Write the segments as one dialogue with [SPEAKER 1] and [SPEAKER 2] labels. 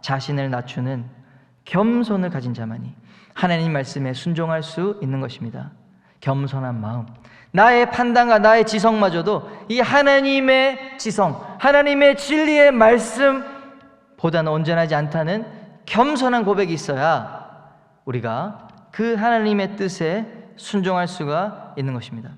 [SPEAKER 1] 자신을 낮추는 겸손을 가진 자만이 하나님 말씀에 순종할 수 있는 것입니다. 겸손한 마음, 나의 판단과 나의 지성마저도 이 하나님의 지성, 하나님의 진리의 말씀보다는 온전하지 않다는 겸손한 고백이 있어야 우리가 그 하나님의 뜻에 순종할 수가 있는 것입니다.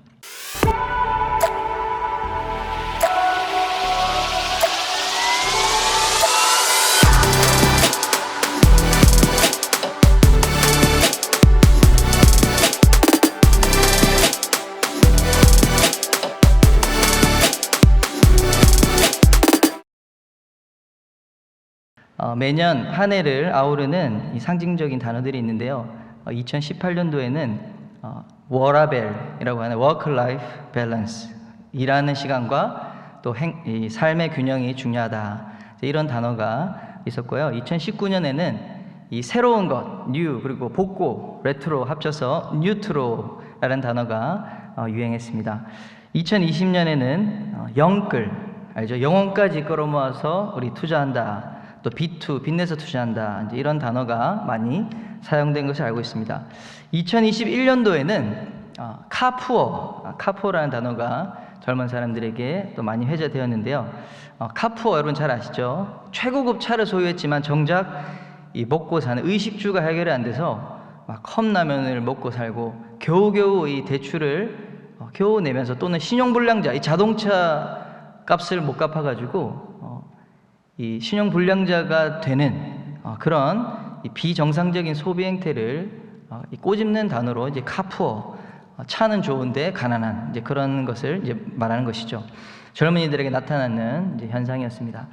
[SPEAKER 1] 매년 한 해를 아우르는 이 상징적인 단어들이 있는데요. 2018년도에는 워라벨이라고 하는 Work-Life Balance, 일하는 시간과 또 이 삶의 균형이 중요하다, 이런 단어가 있었고요. 2019년에는 이 새로운 것, new, 그리고 복고, 레트로 합쳐서 뉴트로라는 단어가 유행했습니다. 2020년에는 영끌, 알죠? 영혼까지 끌어모아서 우리 투자한다, 또 B2, 빚내서 투자한다, 이제 이런 단어가 많이 사용된 것을 알고 있습니다. 2021년도에는 카푸어라는 단어가 젊은 사람들에게 또 많이 회자되었는데요. 카푸어 여러분 잘 아시죠? 최고급 차를 소유했지만 정작 이 먹고 사는 의식주가 해결이 안 돼서 막 컵라면을 먹고 살고 겨우겨우 이 대출을 겨우 내면서, 또는 신용불량자, 이 자동차 값을 못 갚아가지고 이 신용불량자가 되는 그런 이 비정상적인 소비 행태를 꼬집는 단어로 이제 카푸어, 차는 좋은데 가난한, 이제 그런 것을 이제 말하는 것이죠. 젊은이들에게 나타나는 이제 현상이었습니다.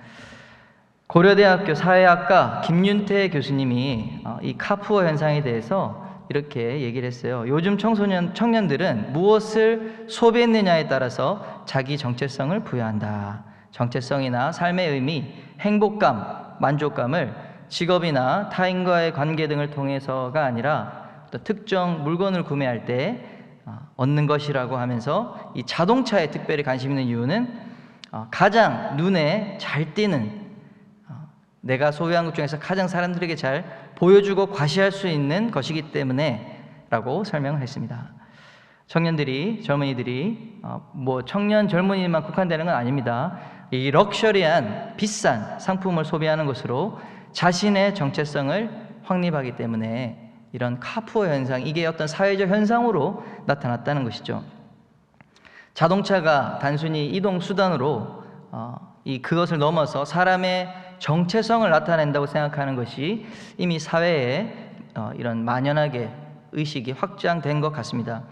[SPEAKER 1] 고려대학교 사회학과 김윤태 교수님이 이 카푸어 현상에 대해서 이렇게 얘기를 했어요. 요즘 청년들은 무엇을 소비했느냐에 따라서 자기 정체성을 부여한다. 정체성이나 삶의 의미, 행복감, 만족감을 직업이나 타인과의 관계 등을 통해서가 아니라 또 특정 물건을 구매할 때 얻는 것이라고 하면서 이 자동차에 특별히 관심 있는 이유는 가장 눈에 잘 띄는, 내가 소유한 것 중에서 가장 사람들에게 잘 보여주고 과시할 수 있는 것이기 때문에 라고 설명을 했습니다. 젊은이들이 뭐 청년 젊은이만 국한되는 건 아닙니다. 이 럭셔리한 비싼 상품을 소비하는 것으로 자신의 정체성을 확립하기 때문에 이런 카푸어 현상, 이게 어떤 사회적 현상으로 나타났다는 것이죠. 자동차가 단순히 이동 수단으로 그것을 넘어서 사람의 정체성을 나타낸다고 생각하는 것이 이미 사회에 이런 만연하게 의식이 확장된 것 같습니다.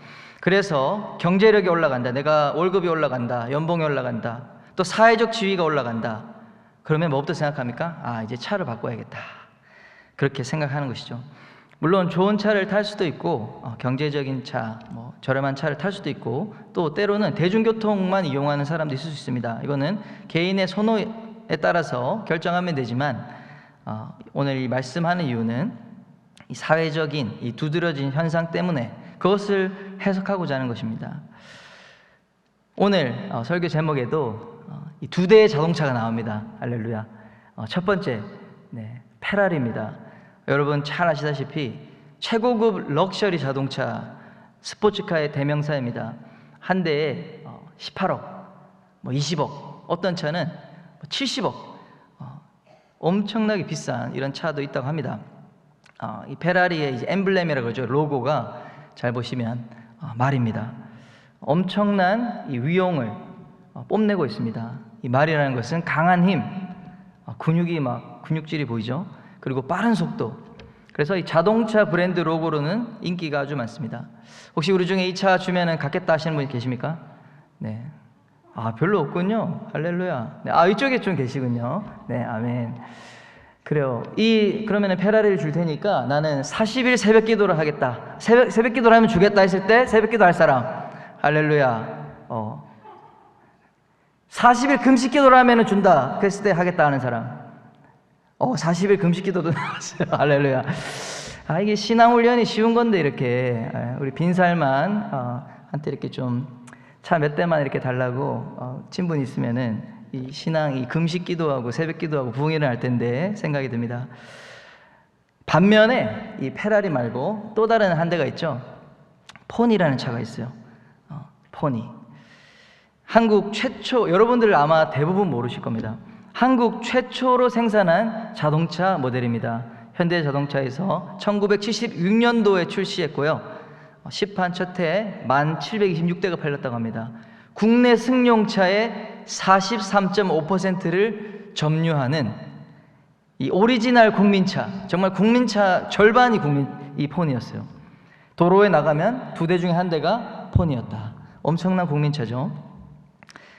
[SPEAKER 1] 그래서 경제력이 올라간다, 내가 월급이 올라간다, 연봉이 올라간다, 또 사회적 지위가 올라간다, 그러면 뭐부터 생각합니까? 이제 차를 바꿔야겠다, 그렇게 생각하는 것이죠. 물론 좋은 차를 탈 수도 있고 경제적인 차, 저렴한 차를 탈 수도 있고, 또 때로는 대중교통만 이용하는 사람도 있을 수 있습니다. 이거는 개인의 선호에 따라서 결정하면 되지만 오늘 이 말씀하는 이유는 이 사회적인 이 두드러진 현상 때문에 그것을 해석하고자 하는 것입니다. 오늘 설교 제목에도 이 두 대의 자동차가 나옵니다. 할렐루야. 첫 번째, 페라리입니다. 여러분 잘 아시다시피 최고급 럭셔리 자동차, 스포츠카의 대명사입니다. 한 대에 18억, 20억, 어떤 차는 70억, 엄청나게 비싼 이런 차도 있다고 합니다. 이 페라리의 이제 엠블렘이라고 그러죠. 로고가 잘 보시면 말입니다. 엄청난 이 위용을 뽐내고 있습니다. 이 말이라는 것은 강한 힘, 근육질이 보이죠. 그리고 빠른 속도. 그래서 이 자동차 브랜드 로고로는 인기가 아주 많습니다. 혹시 우리 중에 이 차 주면은 갖겠다 하시는 분이 계십니까? 네. 별로 없군요. 할렐루야. 네. 이쪽에 좀 계시군요. 네, 아멘. 그래요. 그러면은 페라리를 줄 테니까 나는 40일 새벽 기도를 하겠다. 새벽 기도를 하면 주겠다 했을 때 새벽 기도 할 사람. 할렐루야. 40일 금식 기도를 하면은 준다. 그랬을 때 하겠다 하는 사람. 40일 금식 기도도 나왔어요. 할렐루야. 이게 신앙 훈련이 쉬운 건데, 이렇게 우리 빈살만 한테 이렇게 좀 차 몇 대만 이렇게 달라고 친분 있으면은 이 신앙이 금식 기도하고 새벽 기도하고 부흥 일어날 텐데 생각이 듭니다. 반면에 이 페라리 말고 또 다른 한 대가 있죠. 포니라는 차가 있어요. 포니. 한국 최초, 여러분들 아마 대부분 모르실 겁니다. 한국 최초로 생산한 자동차 모델입니다. 현대자동차에서 1976년도에 출시했고요. 시판 첫 해에 1726대가 팔렸다고 합니다. 국내 승용차의 43.5%를 점유하는 이 오리지널 국민차, 정말 국민차 절반이 이 폰이었어요. 도로에 나가면 2대 중에 1대가 폰이었다. 엄청난 국민차죠.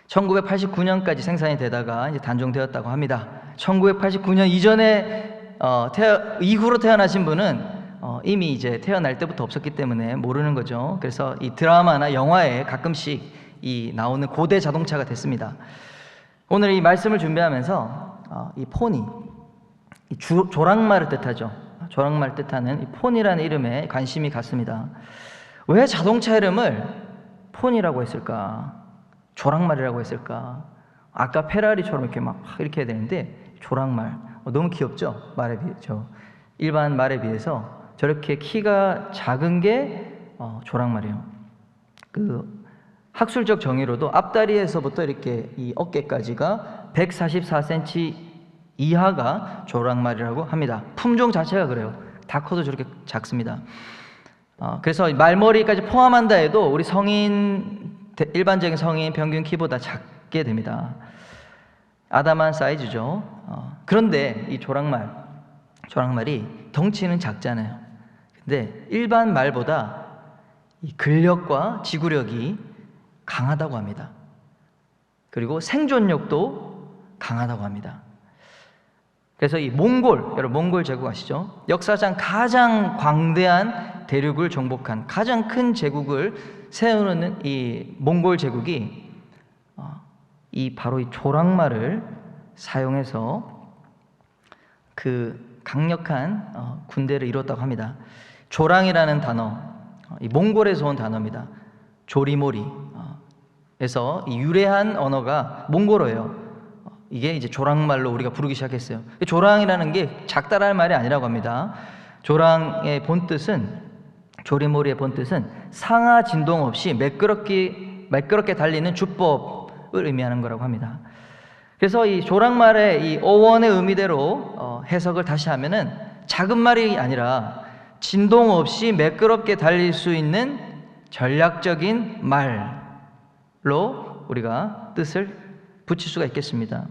[SPEAKER 1] 1989년까지 생산이 되다가 이제 단종되었다고 합니다. 1989년 이후로 태어나신 분은 이미 이제 태어날 때부터 없었기 때문에 모르는 거죠. 그래서 이 드라마나 영화에 가끔씩 이 나오는 고대 자동차가 됐습니다. 오늘 이 말씀을 준비하면서 이 폰이 조랑말을 뜻하죠. 조랑말 뜻하는 이 폰이라는 이름에 관심이 갔습니다. 왜 자동차 이름을 폰이라고 했을까? 조랑말이라고 했을까? 아까 페라리처럼 이렇게 막 이렇게 해야 되는데 조랑말 너무 귀엽죠? 말에 비해서 일반 말에 비해서 저렇게 키가 작은 게 조랑말이에요. 그 학술적 정의로도 앞다리에서부터 이렇게 이 어깨까지가 144cm 이하가 조랑말이라고 합니다. 품종 자체가 그래요. 다 커도 저렇게 작습니다. 그래서 말머리까지 포함한다 해도 우리 일반적인 성인 평균 키보다 작게 됩니다. 아담한 사이즈죠. 그런데 이 조랑말이 덩치는 작잖아요. 근데 일반 말보다 이 근력과 지구력이 강하다고 합니다. 그리고 생존력도 강하다고 합니다. 그래서 이 여러분 몽골 제국 아시죠? 역사상 가장 광대한 대륙을 정복한 가장 큰 제국을 세우는 이 몽골 제국이 바로 이 조랑말을 사용해서 그 강력한 군대를 이뤘다고 합니다. 조랑이라는 단어, 이 몽골에서 온 단어입니다. 조리모리에서 이 유래한 언어가 몽골어예요. 이게 이제 조랑말로 우리가 부르기 시작했어요. 조랑이라는 게 작다라는 말이 아니라고 합니다. 조랑의 본뜻은, 조리모리의 본뜻은 상하 진동 없이 매끄럽게 달리는 주법을 의미하는 거라고 합니다. 그래서 이 조랑말의 이 어원의 의미대로 해석을 다시 하면은 작은 말이 아니라 진동 없이 매끄럽게 달릴 수 있는 전략적인 말로 우리가 뜻을 붙일 수가 있겠습니다.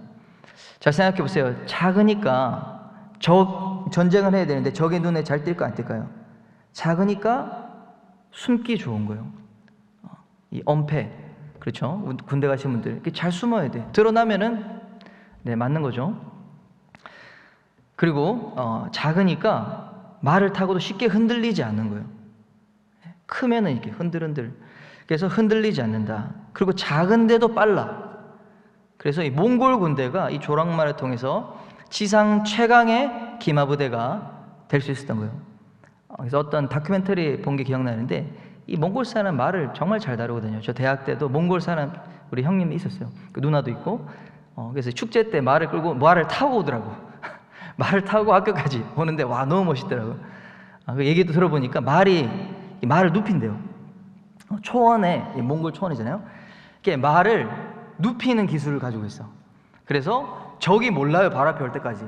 [SPEAKER 1] 잘 생각해 보세요. 작으니까 전쟁을 해야 되는데 적의 눈에 잘 띌까 안 띌까요? 작으니까 숨기 좋은 거예요. 이 엄폐, 그렇죠? 군대 가신 분들 이렇게 잘 숨어야 돼. 드러나면은 맞는 거죠. 그리고 작으니까 말을 타고도 쉽게 흔들리지 않는 거예요. 크면은 이렇게 흔들흔들. 그래서 흔들리지 않는다. 그리고 작은데도 빨라. 그래서 이 몽골 군대가 이 조랑말을 통해서 지상 최강의 기마부대가 될 수 있었던 거예요. 그래서 어떤 다큐멘터리 본 게 기억나는데 이 몽골 사람 말을 정말 잘 다루거든요. 저 대학 때도 몽골 사람 우리 형님이 있었어요. 그 누나도 있고. 그래서 축제 때 말을 끌고 말을 타고 오더라고. 말을 타고 학교까지 오는데 와 너무 멋있더라고. 그 얘기도 들어보니까 말을 눕힌대요. 초원에 몽골 초원이잖아요. 이게 말을 눕히는 기술을 가지고 있어. 그래서 적이 몰라요. 바로 앞에 올 때까지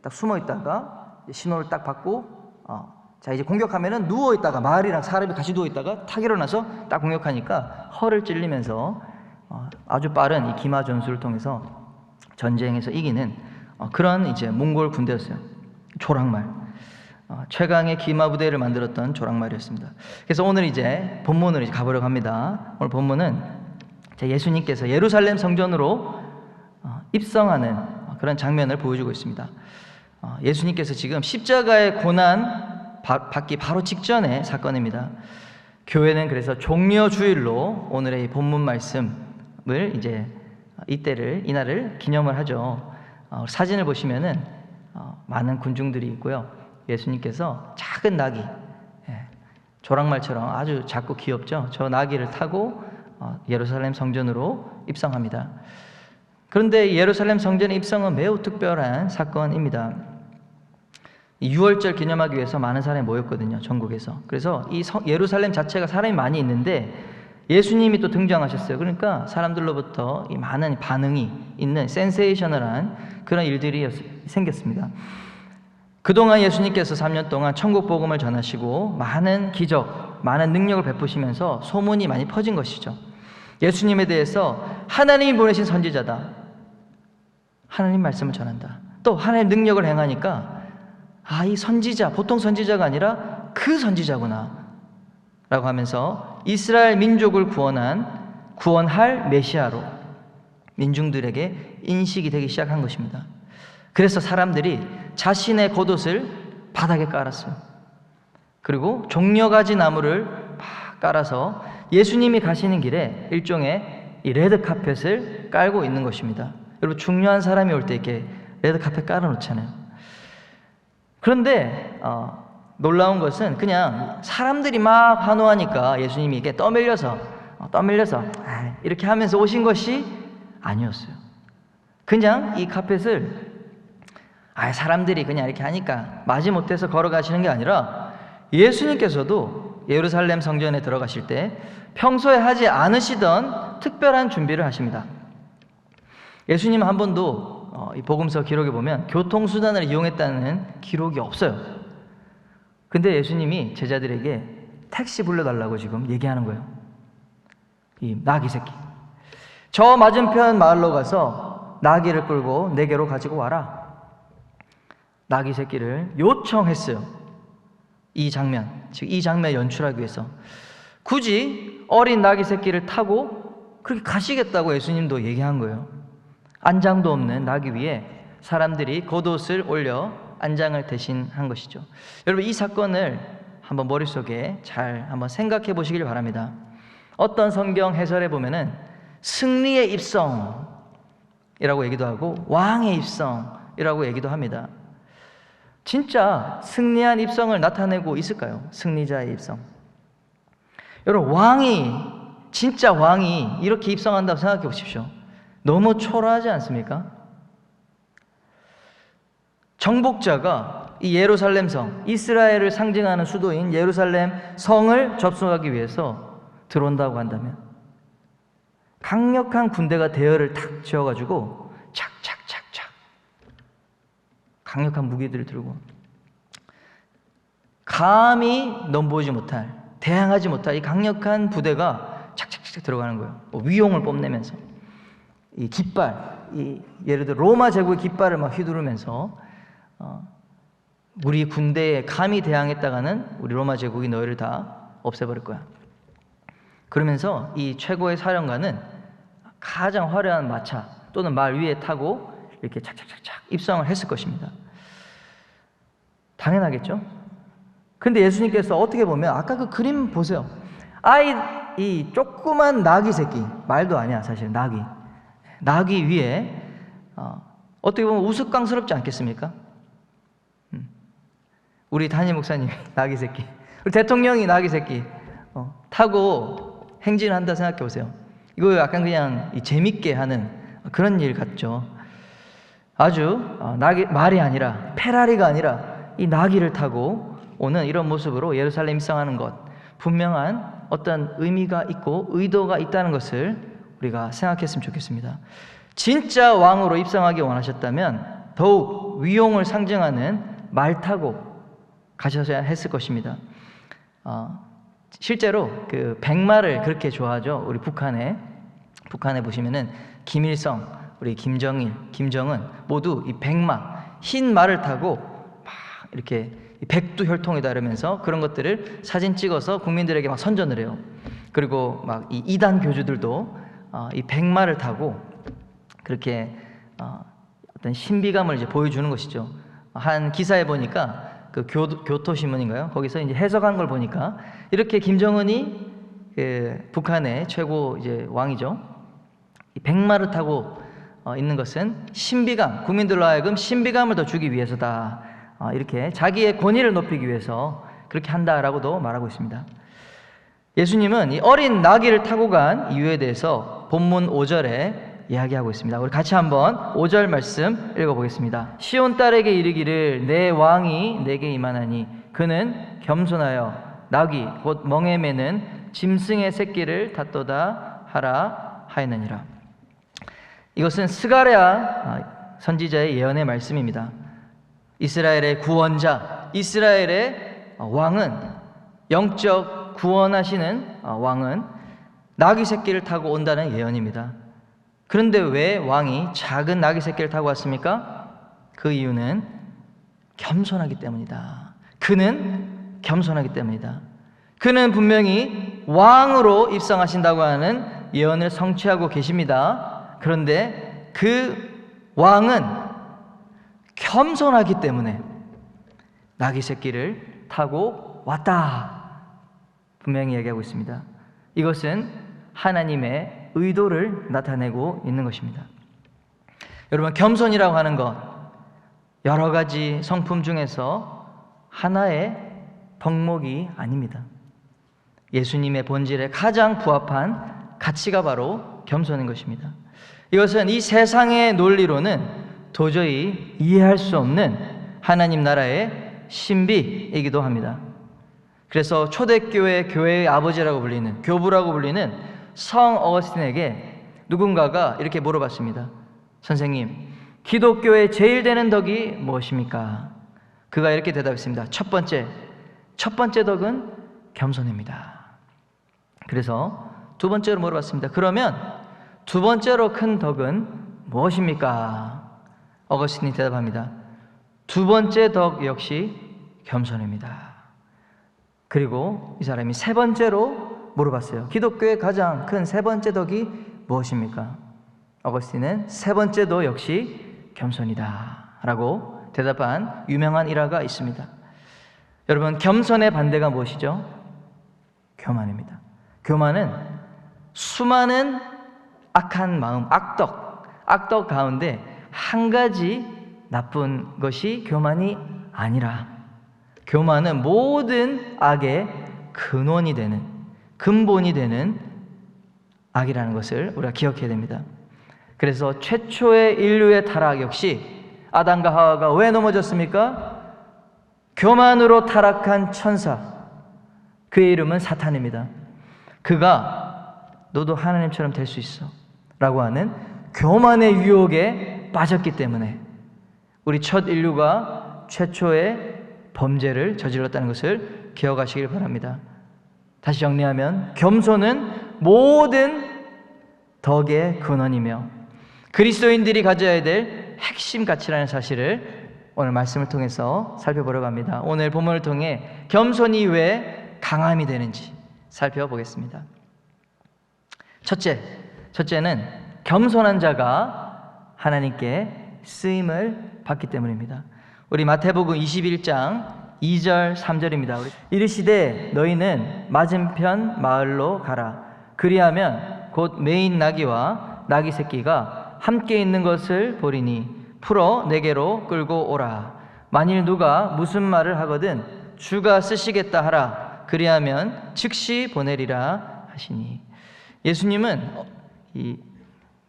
[SPEAKER 1] 딱 숨어 있다가 신호를 딱 받고 자 이제 공격하면은 누워 있다가 말이랑 사람이 같이 누워 있다가 탁 일어나서 딱 공격하니까 허를 찔리면서 아주 빠른 이 기마 전술을 통해서 전쟁에서 이기는 그런 이제 몽골 군대였어요. 조랑말. 최강의 기마 부대를 만들었던 조랑말이었습니다. 그래서 오늘 이제 본문으로 가보려고 합니다. 오늘 본문은 예수님께서 예루살렘 성전으로 입성하는 그런 장면을 보여주고 있습니다. 예수님께서 지금 십자가의 고난 받기 바로 직전의 사건입니다. 교회는 그래서 종려 주일로 오늘의 본문 말씀을 이제 이날을 기념을 하죠. 사진을 보시면은 많은 군중들이 있고요. 예수님께서 작은 나귀, 조랑말처럼 아주 작고 귀엽죠. 저 나귀를 타고 예루살렘 성전으로 입성합니다. 그런데 예루살렘 성전의 입성은 매우 특별한 사건입니다. 이 6월절 기념하기 위해서 많은 사람이 모였거든요, 전국에서. 그래서 이 예루살렘 자체가 사람이 많이 있는데 예수님이 또 등장하셨어요. 그러니까 사람들로부터 이 많은 반응이 있는 센세이셔널한 그런 일들이 생겼습니다. 그동안 예수님께서 3년 동안 천국 복음을 전하시고 많은 기적, 많은 능력을 베푸시면서 소문이 많이 퍼진 것이죠. 예수님에 대해서 하나님이 보내신 선지자다, 하나님 말씀을 전한다, 또 하나님 능력을 행하니까 이 선지자, 보통 선지자가 아니라 그 선지자구나 라고 하면서 이스라엘 민족을 구원할 메시아로 민중들에게 인식이 되기 시작한 것입니다. 그래서 사람들이 자신의 겉옷을 바닥에 깔았어요. 그리고 종려가지 나무를 막 깔아서 예수님이 가시는 길에 일종의 이 레드카펫을 깔고 있는 것입니다. 여러분, 중요한 사람이 올 때 이렇게 레드카펫 깔아놓잖아요. 그런데 놀라운 것은 그냥 사람들이 막 환호하니까 예수님이 이렇게 떠밀려서 이렇게 하면서 오신 것이 아니었어요. 그냥 이 카펫을 사람들이 그냥 이렇게 하니까 마지못해서 걸어가시는 게 아니라 예수님께서도 예루살렘 성전에 들어가실 때 평소에 하지 않으시던 특별한 준비를 하십니다. 예수님은 한 번도 이 복음서 기록에 보면 교통수단을 이용했다는 기록이 없어요. 근데 예수님이 제자들에게 택시 불러달라고 지금 얘기하는 거예요. 이 나귀 새끼, 저 맞은편 마을로 가서 나귀를 끌고 내게로 가지고 와라. 나귀 새끼를 요청했어요. 이 장면, 즉 이 장면 연출하기 위해서 굳이 어린 나귀 새끼를 타고 그렇게 가시겠다고 예수님도 얘기한 거예요. 안장도 없는 나귀 위에 사람들이 겉옷을 올려 안장을 대신한 것이죠. 여러분, 이 사건을 한번 머릿속에 잘 한번 생각해 보시길 바랍니다. 어떤 성경 해설에 보면은 승리의 입성이라고 얘기도 하고 왕의 입성이라고 얘기도 합니다. 진짜 승리한 입성을 나타내고 있을까요? 승리자의 입성. 여러분, 진짜 왕이 이렇게 입성한다고 생각해 보십시오. 너무 초라하지 않습니까? 정복자가 이 예루살렘 성, 이스라엘을 상징하는 수도인 예루살렘 성을 접수하기 위해서 들어온다고 한다면 강력한 군대가 대열을 탁 지어가지고 착착착착 강력한 무기들을 들고 감히 넘보지 못할, 대항하지 못할 이 강력한 부대가 착착착 들어가는 거예요. 위용을 뽐내면서 이 깃발, 예를 들어 로마 제국의 깃발을 막 휘두르면서 우리 군대에 감히 대항했다가는 우리 로마 제국이 너희를 다 없애버릴 거야. 그러면서 이 최고의 사령관은 가장 화려한 마차 또는 말 위에 타고 이렇게 착착착착 입성을 했을 것입니다. 당연하겠죠? 근데 예수님께서 어떻게 보면 아까 그 그림 보세요. 이 조그만 나귀 새끼, 말도 아니야 사실, 나귀 위에 어떻게 보면 우스꽝스럽지 않겠습니까? 우리 담임 목사님 나귀 새끼, 우리 대통령이 나귀 새끼 타고 행진을 한다 생각해 보세요. 이거 약간 그냥 재밌게 하는 그런 일 같죠. 아주 말이 아니라, 페라리가 아니라 이 나귀를 타고 오는 이런 모습으로 예루살렘 입성하는 것, 분명한 어떤 의미가 있고 의도가 있다는 것을 우리가 생각했으면 좋겠습니다. 진짜 왕으로 입성하기 원하셨다면 더욱 위용을 상징하는 말 타고 가셔야 했을 것입니다. 실제로 그 백마를 그렇게 좋아하죠. 우리 북한에 보시면은 김일성, 우리 김정일, 김정은 모두 이 백마, 흰 말을 타고 막 이렇게 백두혈통이다 이러면서 그런 것들을 사진 찍어서 국민들에게 막 선전을 해요. 그리고 막 이 이단 교주들도 이 백마를 타고 그렇게 어떤 신비감을 이제 보여주는 것이죠. 한 기사에 보니까 그 교토신문인가요? 거기서 이제 해석한 걸 보니까 이렇게 김정은이 북한의 최고 이제 왕이죠. 이 백마를 타고 있는 것은 신비감, 국민들로 하여금 신비감을 더 주기 위해서다. 이렇게 자기의 권위를 높이기 위해서 그렇게 한다라고도 말하고 있습니다. 예수님은 이 어린 나귀를 타고 간 이유에 대해서 본문 5절에 이야기하고 있습니다. 우리 같이 한번 5절 말씀 읽어보겠습니다. 시온 딸에게 이르기를 내 왕이 내게 임하나니 그는 겸손하여 나귀 곧 멍에 매는 짐승의 새끼를 탓도다 하라 하였느니라. 이것은 스가랴 선지자의 예언의 말씀입니다. 이스라엘의 구원자, 이스라엘의 왕은, 영적 구원하시는 왕은 나귀 새끼를 타고 온다는 예언입니다. 그런데 왜 왕이 작은 나귀 새끼를 타고 왔습니까? 그 이유는 겸손하기 때문이다. 그는 겸손하기 때문이다. 그는 분명히 왕으로 입성하신다고 하는 예언을 성취하고 계십니다. 그런데 그 왕은 겸손하기 때문에 나귀 새끼를 타고 왔다. 분명히 얘기하고 있습니다. 이것은 하나님의 의도를 나타내고 있는 것입니다. 여러분, 겸손이라고 하는 것, 여러 가지 성품 중에서 하나의 덕목이 아닙니다. 예수님의 본질에 가장 부합한 가치가 바로 겸손인 것입니다. 이것은 이 세상의 논리로는 도저히 이해할 수 없는 하나님 나라의 신비이기도 합니다. 그래서 초대교회 교회의 아버지라고 불리는, 교부라고 불리는 성 어거스틴에게 누군가가 이렇게 물어봤습니다. 선생님, 기독교의 제일 되는 덕이 무엇입니까? 그가 이렇게 대답했습니다. 첫 번째 덕은 겸손입니다. 그래서 두 번째로 물어봤습니다. 그러면 두 번째로 큰 덕은 무엇입니까? 어거스틴이 대답합니다. 두 번째 덕 역시 겸손입니다. 그리고 이 사람이 세 번째로 물어봤어요. 기독교의 가장 큰 세 번째 덕이 무엇입니까? 어거스틴은 세 번째 덕 역시 겸손이다 라고 대답한 유명한 일화가 있습니다. 여러분, 겸손의 반대가 무엇이죠? 교만입니다. 교만은 수많은 악한 마음, 악덕 가운데 한 가지 나쁜 것이 교만이 아니라, 교만은 모든 악의 근원이 되는, 근본이 되는 악이라는 것을 우리가 기억해야 됩니다. 그래서 최초의 인류의 타락 역시 아담과 하와가 왜 넘어졌습니까? 교만으로 타락한 천사, 그의 이름은 사탄입니다. 그가 너도 하나님처럼 될 수 있어 라고 하는 교만의 유혹에 빠졌기 때문에 우리 첫 인류가 최초의 범죄를 저질렀다는 것을 기억하시길 바랍니다. 다시 정리하면 겸손은 모든 덕의 근원이며 그리스도인들이 가져야 될 핵심 가치라는 사실을 오늘 말씀을 통해서 살펴보려고 합니다. 오늘 본문을 통해 겸손이 왜 강함이 되는지 살펴보겠습니다. 첫째는 겸손한 자가 하나님께 쓰임을 받기 때문입니다. 우리 마태복음 21장 2절 3절입니다. 이르시되 너희는 맞은편 마을로 가라. 그리하면 곧 매인 나귀와 나귀 새끼가 함께 있는 것을 보리니 풀어 내게로 끌고 오라. 만일 누가 무슨 말을 하거든 주가 쓰시겠다 하라. 그리하면 즉시 보내리라 하시니. 예수님은 이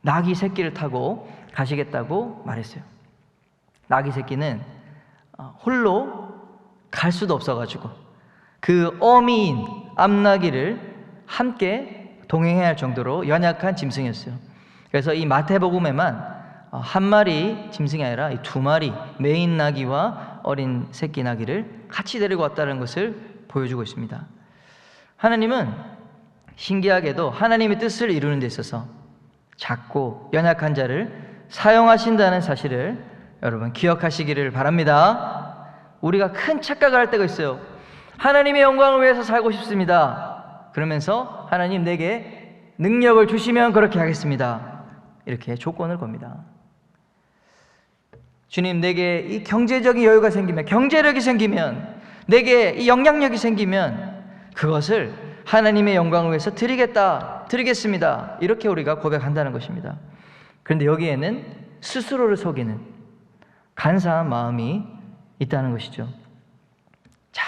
[SPEAKER 1] 나귀 새끼를 타고 가시겠다고 말했어요. 나귀 새끼는 홀로 갈 수도 없어가지고 그 어미인 암나귀를 함께 동행해야 할 정도로 연약한 짐승이었어요. 그래서 이 마태복음에만 한 마리 짐승이 아니라 이 두 마리 메인 나귀와 어린 새끼 나귀를 같이 데리고 왔다는 것을 보여주고 있습니다. 하나님은 신기하게도 하나님의 뜻을 이루는 데 있어서 작고 연약한 자를 사용하신다는 사실을 여러분 기억하시기를 바랍니다. 우리가 큰 착각을 할 때가 있어요. 하나님의 영광을 위해서 살고 싶습니다. 그러면서 하나님 내게 능력을 주시면 그렇게 하겠습니다. 이렇게 조건을 겁니다. 주님, 내게 이 경제적인 여유가 생기면, 경제력이 생기면, 내게 이 영향력이 생기면 그것을 하나님의 영광을 위해서 드리겠습니다. 이렇게 우리가 고백한다는 것입니다. 그런데 여기에는 스스로를 속이는 간사한 마음이 있다는 것이죠. 자,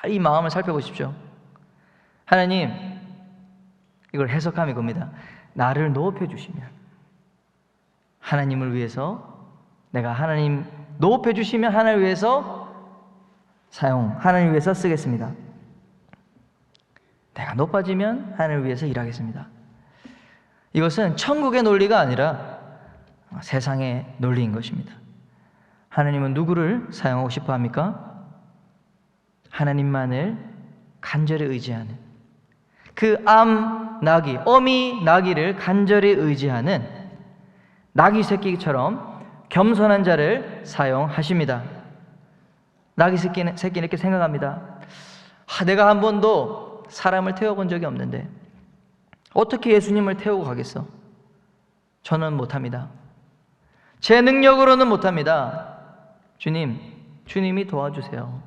[SPEAKER 1] 이 마음을 살펴보십시오. 하나님, 이걸 해석하면 이겁니다. 나를 높여주시면, 하나님을 위해서, 내가 하나님 높여 주시면 하나님을 위해서 하나님을 위해서 쓰겠습니다. 내가 높아지면 하나님을 위해서 일하겠습니다. 이것은 천국의 논리가 아니라 세상의 논리인 것입니다. 하나님은 누구를 사용하고 싶어 합니까? 하나님만을 간절히 의지하는, 그 어미 나귀를 간절히 의지하는 나귀 새끼처럼 겸손한 자를 사용하십니다. 나귀 새끼는 이렇게 생각합니다. 내가 한 번도 사람을 태워본 적이 없는데 어떻게 예수님을 태우고 가겠어? 저는 못합니다. 제 능력으로는 못합니다. 주님이 도와주세요.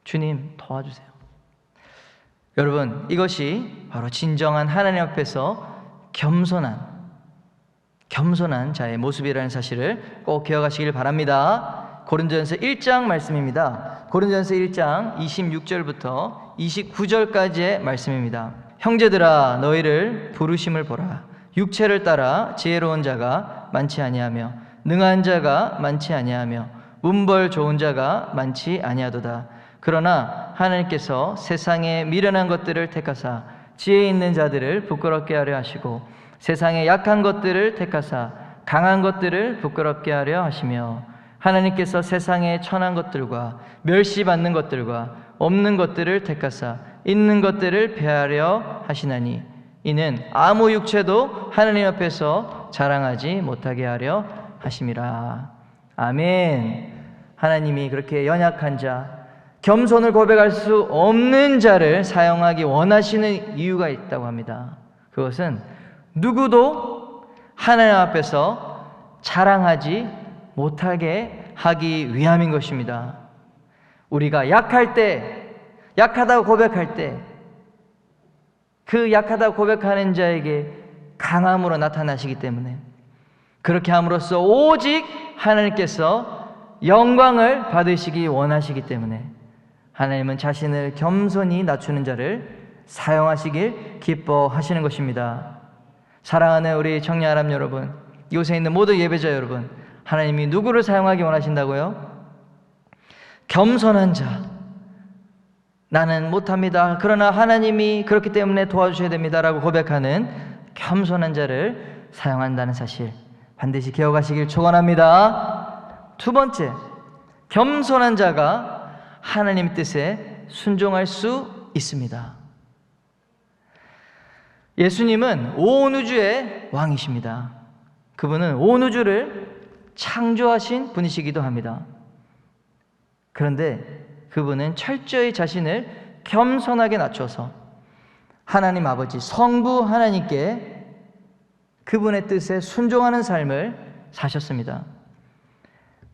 [SPEAKER 1] 주님 도와주세요. 여러분, 이것이 바로 진정한 하나님 앞에서 겸손한 자의 모습이라는 사실을 꼭 기억하시길 바랍니다. 고린도전서 1장 말씀입니다. 고린도전서 1장 26절부터 29절까지의 말씀입니다. 형제들아, 너희를 부르심을 보라. 육체를 따라 지혜로운 자가 많지 아니하며 능한 자가 많지 아니하며 문벌 좋은 자가 많지 아니하도다. 그러나 하나님께서 세상의 미련한 것들을 택하사 지혜 있는 자들을 부끄럽게 하려 하시고 세상의 약한 것들을 택하사 강한 것들을 부끄럽게 하려 하시며 하나님께서 세상의 천한 것들과 멸시받는 것들과 없는 것들을 택하사 있는 것들을 폐하려 하시나니 이는 아무 육체도 하나님 앞에서 자랑하지 못하게 하려 하심이라. 아멘. 하나님이 그렇게 연약한 자, 겸손을 고백할 수 없는 자를 사용하기 원하시는 이유가 있다고 합니다. 그것은 누구도 하나님 앞에서 자랑하지 못하게 하기 위함인 것입니다. 우리가 약할 때, 약하다고 고백할 때, 그 약하다고 고백하는 자에게 강함으로 나타나시기 때문에, 그렇게 함으로써 오직 하나님께서 영광을 받으시기 원하시기 때문에 하나님은 자신을 겸손히 낮추는 자를 사용하시길 기뻐하시는 것입니다. 사랑하는 우리 청년아람 여러분, 이곳에 있는 모든 예배자 여러분, 하나님이 누구를 사용하기 원하신다고요? 겸손한 자, 나는 못합니다, 그러나 하나님이 그렇기 때문에 도와주셔야 됩니다 라고 고백하는 겸손한 자를 사용한다는 사실 반드시 기억하시길 축원합니다. 두 번째, 겸손한 자가 하나님 뜻에 순종할 수 있습니다. 예수님은 온 우주의 왕이십니다. 그분은 온 우주를 창조하신 분이시기도 합니다. 그런데 그분은 철저히 자신을 겸손하게 낮춰서 하나님 아버지 성부 하나님께 그분의 뜻에 순종하는 삶을 사셨습니다.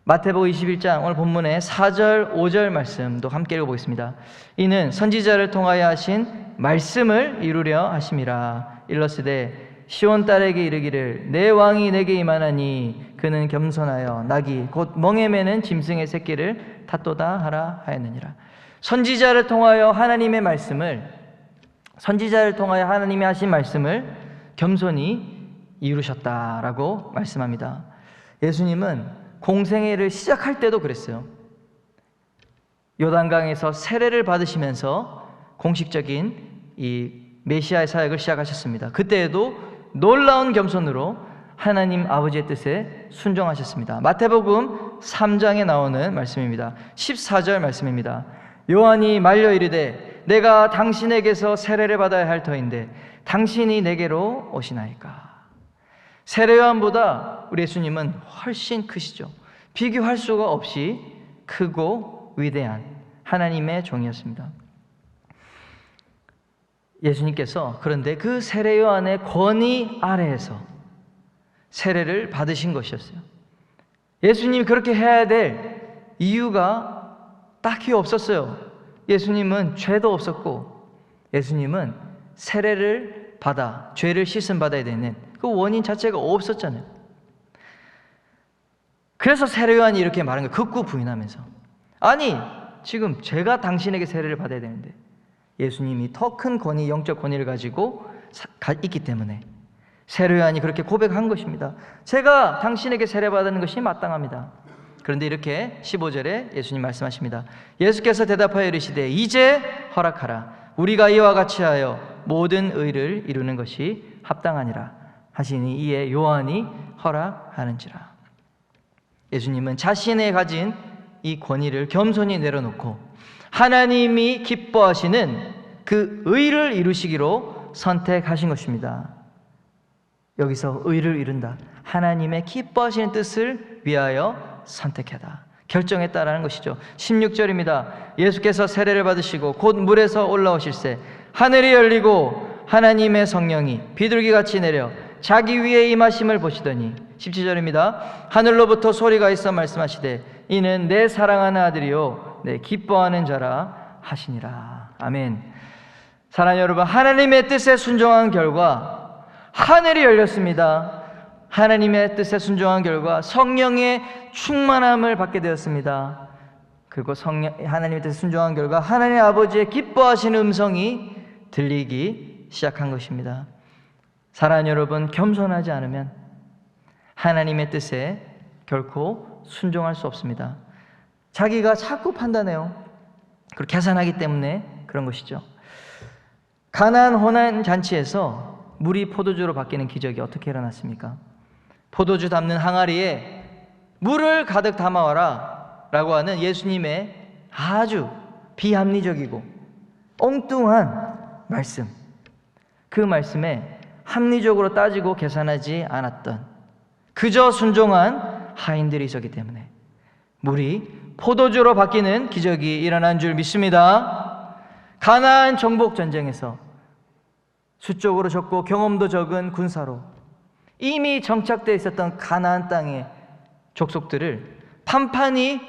[SPEAKER 1] 마태복음 21장 오늘 본문의 4절 5절 말씀도 함께 읽어보겠습니다. 이는 선지자를 통하여 하신 말씀을 이루려 하심이라. 일러스되 시온 딸에게 이르기를 내 왕이 내게 임하나니 그는 겸손하여 낙이 곧 멍에 매는 짐승의 새끼를 탓도다 하라 하였느니라. 선지자를 통하여 하나님의 말씀을, 선지자를 통하여 하나님이 하신 말씀을 겸손히 이루셨다라고 말씀합니다. 예수님은 공생애를 시작할 때도 그랬어요. 요단강에서 세례를 받으시면서 공식적인 이 메시아의 사역을 시작하셨습니다. 그때에도 놀라운 겸손으로 하나님 아버지의 뜻에 순종하셨습니다. 마태복음 3장에 나오는 말씀입니다. 14절 말씀입니다. 요한이 말려 이르되 내가 당신에게서 세례를 받아야 할 터인데 당신이 내게로 오시나이까. 세례 요한보다 우리 예수님은 훨씬 크시죠. 비교할 수가 없이 크고 위대한 하나님의 종이었습니다. 예수님께서 그런데 그 세례 요한의 권위 아래에서 세례를 받으신 것이었어요. 예수님이 그렇게 해야 될 이유가 딱히 없었어요. 예수님은 죄도 없었고 예수님은 세례를 받아 죄를 씻음 받아야 되는 그 원인 자체가 없었잖아요. 그래서 세례 요한이 이렇게 말한 거예요. 극구 부인하면서, 아니 지금 제가 당신에게 세례를 받아야 되는데, 예수님이 더 큰 권위, 영적 권위를 가지고 있기 때문에 세례 요한이 그렇게 고백한 것입니다. 제가 당신에게 세례받는 것이 마땅합니다. 그런데 이렇게 15절에 예수님 말씀하십니다. 예수께서 대답하여 이르시되 이제 허락하라. 우리가 이와 같이 하여 모든 의를 이루는 것이 합당하니라 하시니 이에 요한이 허락하는지라. 예수님은 자신의 가진 이 권위를 겸손히 내려놓고 하나님이 기뻐하시는 그 의를 이루시기로 선택하신 것입니다. 여기서 의를 이룬다, 하나님의 기뻐하시는 뜻을 위하여 선택하다, 결정했다라는 것이죠. 16절입니다. 예수께서 세례를 받으시고 곧 물에서 올라오실새 하늘이 열리고 하나님의 성령이 비둘기같이 내려 자기 위에 임하심을 보시더니 17절입니다. 하늘로부터 소리가 있어 말씀하시되 이는 내 사랑하는 아들이요 내 기뻐하는 자라 하시니라. 아멘. 사랑하는 여러분, 하나님의 뜻에 순종한 결과 하늘이 열렸습니다. 하나님의 뜻에 순종한 결과 성령의 충만함을 받게 되었습니다. 그리고 하나님의 뜻에 순종한 결과 하나님 아버지의 기뻐하시는 음성이 들리기 시작한 것입니다. 사랑하는 여러분, 겸손하지 않으면 하나님의 뜻에 결코 순종할 수 없습니다. 자기가 자꾸 판단해요. 그리고 계산하기 때문에 그런 것이죠. 가나안 호난 잔치에서 물이 포도주로 바뀌는 기적이 어떻게 일어났습니까? 포도주 담는 항아리에 물을 가득 담아와라 라고 하는 예수님의 아주 비합리적이고 엉뚱한 말씀, 그 말씀에 합리적으로 따지고 계산하지 않았던 그저 순종한 하인들이 있었기 때문에 물이 포도주로 바뀌는 기적이 일어난 줄 믿습니다. 가나안 정복 전쟁에서 수적으로 적고 경험도 적은 군사로 이미 정착되어 있었던 가나안 땅의 족속들을 판판히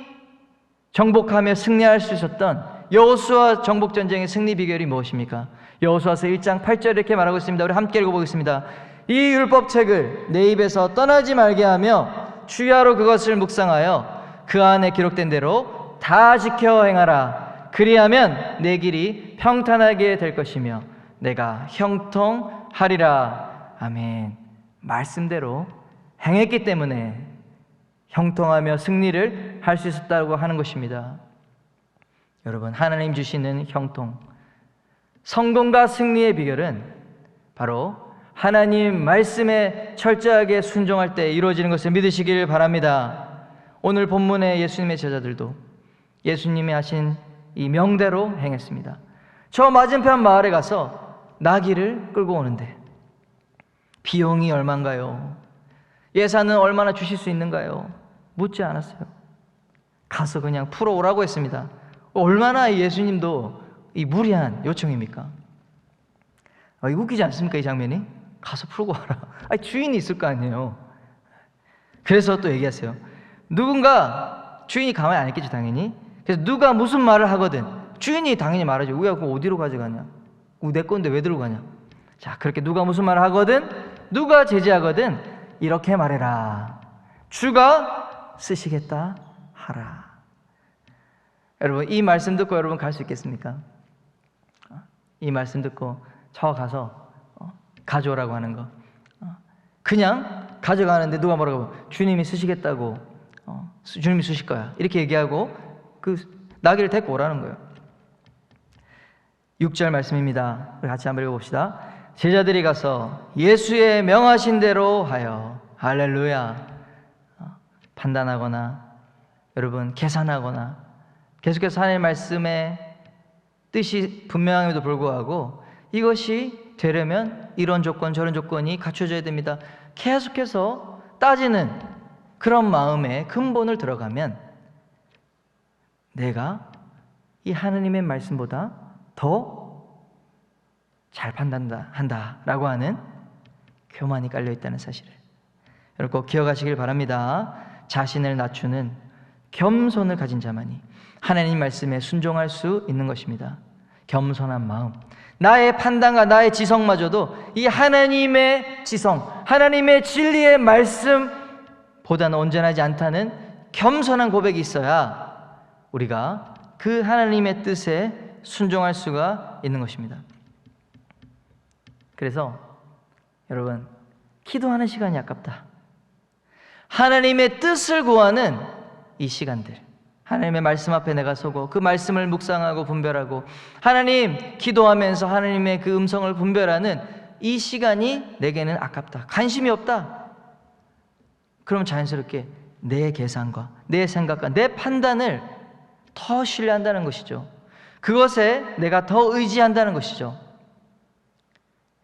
[SPEAKER 1] 정복하며 승리할 수 있었던 여호수아 정복 전쟁의 승리 비결이 무엇입니까? 여호수아서 1장 8절에 이렇게 말하고 있습니다. 우리 함께 읽어보겠습니다. 이 율법책을 내 입에서 떠나지 말게 하며 주야로 그것을 묵상하여 그 안에 기록된 대로 다 지켜 행하라. 그리하면 내 길이 평탄하게 될 것이며 내가 형통하리라. 아멘. 말씀대로 행했기 때문에 형통하며 승리를 할 수 있었다고 하는 것입니다. 여러분, 하나님 주시는 형통, 성공과 승리의 비결은 바로 하나님 말씀에 철저하게 순종할 때 이루어지는 것을 믿으시길 바랍니다. 오늘 본문의 예수님의 제자들도 예수님이 하신 이 명대로 행했습니다. 저 맞은편 마을에 가서 나귀를 끌고 오는데 비용이 얼마인가요? 예산은 얼마나 주실 수 있는가요? 묻지 않았어요. 가서 그냥 풀어오라고 했습니다. 얼마나 예수님도 이 무리한 요청입니까? 웃기지 않습니까? 이 장면이? 가서 풀고 와라. 주인이 있을 거 아니에요. 그래서 또 얘기하세요. 누군가, 주인이 가만히 안 있겠죠, 당연히. 그래서 누가 무슨 말을 하거든 주인이 당연히 말하죠. 우야, 그거 어디로 가져가냐? 내 건데 왜 들고 가냐? 자, 그렇게 누가 무슨 말을 하거든, 누가 제지하거든 이렇게 말해라. 주가 쓰시겠다 하라. 여러분, 이 말씀 듣고 여러분 갈 수 있겠습니까? 이 말씀 듣고 저 가서 가져오라고 하는 거, 그냥 가져가는데 누가 뭐라고 하면 주님이 쓰시겠다고, 주님이 쓰실 거야 이렇게 얘기하고 그 나귀를 데리고 오라는 거예요. 6절 말씀입니다. 우리 같이 한번 읽어봅시다. 제자들이 가서 예수의 명하신 대로 하여, 할렐루야, 판단하거나 여러분 계산하거나 계속해서 하나님의 말씀에 뜻이 분명함에도 불구하고 이것이 되려면 이런 조건 저런 조건이 갖춰져야 됩니다. 계속해서 따지는 그런 마음의 근본을 들어가면 내가 이 하나님의 말씀보다 더 잘 판단한다라고 하는 교만이 깔려있다는 사실을 여러분 꼭 기억하시길 바랍니다. 자신을 낮추는 겸손을 가진 자만이 하나님 말씀에 순종할 수 있는 것입니다. 겸손한 마음, 나의 판단과 나의 지성마저도 이 하나님의 지성, 하나님의 진리의 말씀보다는 온전하지 않다는 겸손한 고백이 있어야 우리가 그 하나님의 뜻에 순종할 수가 있는 것입니다. 그래서 여러분, 기도하는 시간이 아깝다. 하나님의 뜻을 구하는 이 시간들, 하나님의 말씀 앞에 내가 서고 그 말씀을 묵상하고 분별하고 하나님 기도하면서 하나님의 그 음성을 분별하는 이 시간이 내게는 아깝다, 관심이 없다. 그럼 자연스럽게 내 계산과 내 생각과 내 판단을 더 신뢰한다는 것이죠. 그것에 내가 더 의지한다는 것이죠.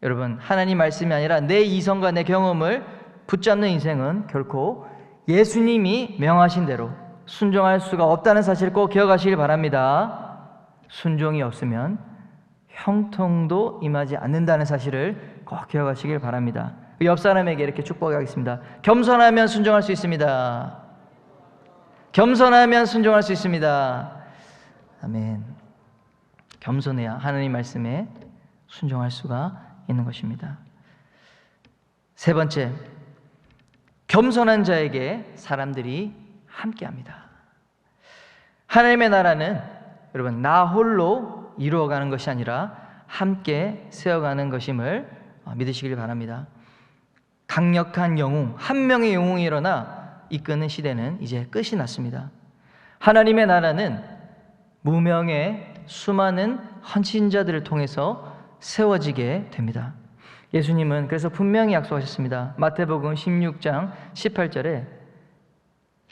[SPEAKER 1] 여러분, 하나님 말씀이 아니라 내 이성과 내 경험을 붙잡는 인생은 결코 예수님이 명하신 대로 순종할 수가 없다는 사실을 꼭 기억하시길 바랍니다. 순종이 없으면 형통도 임하지 않는다는 사실을 꼭 기억하시길 바랍니다. 옆 사람에게 이렇게 축복하겠습니다. 겸손하면 순종할 수 있습니다. 겸손하면 순종할 수 있습니다. 아멘. 겸손해야 하나님 말씀에 순종할 수가 있는 것입니다. 세 번째, 겸손한 자에게 사람들이 함께합니다. 하나님의 나라는 여러분 나 홀로 이루어가는 것이 아니라 함께 세워가는 것임을 믿으시길 바랍니다. 강력한 영웅, 한 명의 영웅이 일어나 이끄는 시대는 이제 끝이 났습니다. 하나님의 나라는 무명의 수많은 헌신자들을 통해서 세워지게 됩니다. 예수님은 그래서 분명히 약속하셨습니다. 마태복음 16장 18절에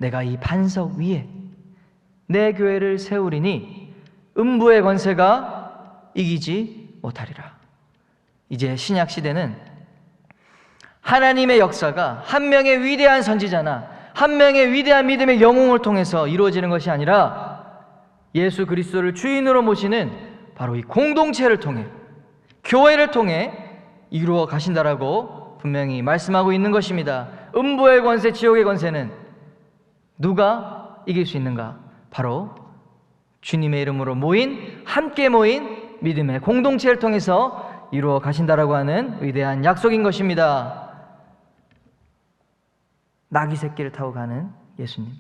[SPEAKER 1] 내가 이 반석 위에 내 교회를 세우리니 음부의 권세가 이기지 못하리라. 이제 신약 시대는 하나님의 역사가 한 명의 위대한 선지자나 한 명의 위대한 믿음의 영웅을 통해서 이루어지는 것이 아니라 예수 그리스도를 주인으로 모시는 바로 이 공동체를 통해, 교회를 통해 이루어 가신다라고 분명히 말씀하고 있는 것입니다. 음부의 권세, 지옥의 권세는 누가 이길 수 있는가? 바로 주님의 이름으로 함께 모인 믿음의 공동체를 통해서 이루어 가신다라고 하는 위대한 약속인 것입니다. 나귀 새끼를 타고 가는 예수님,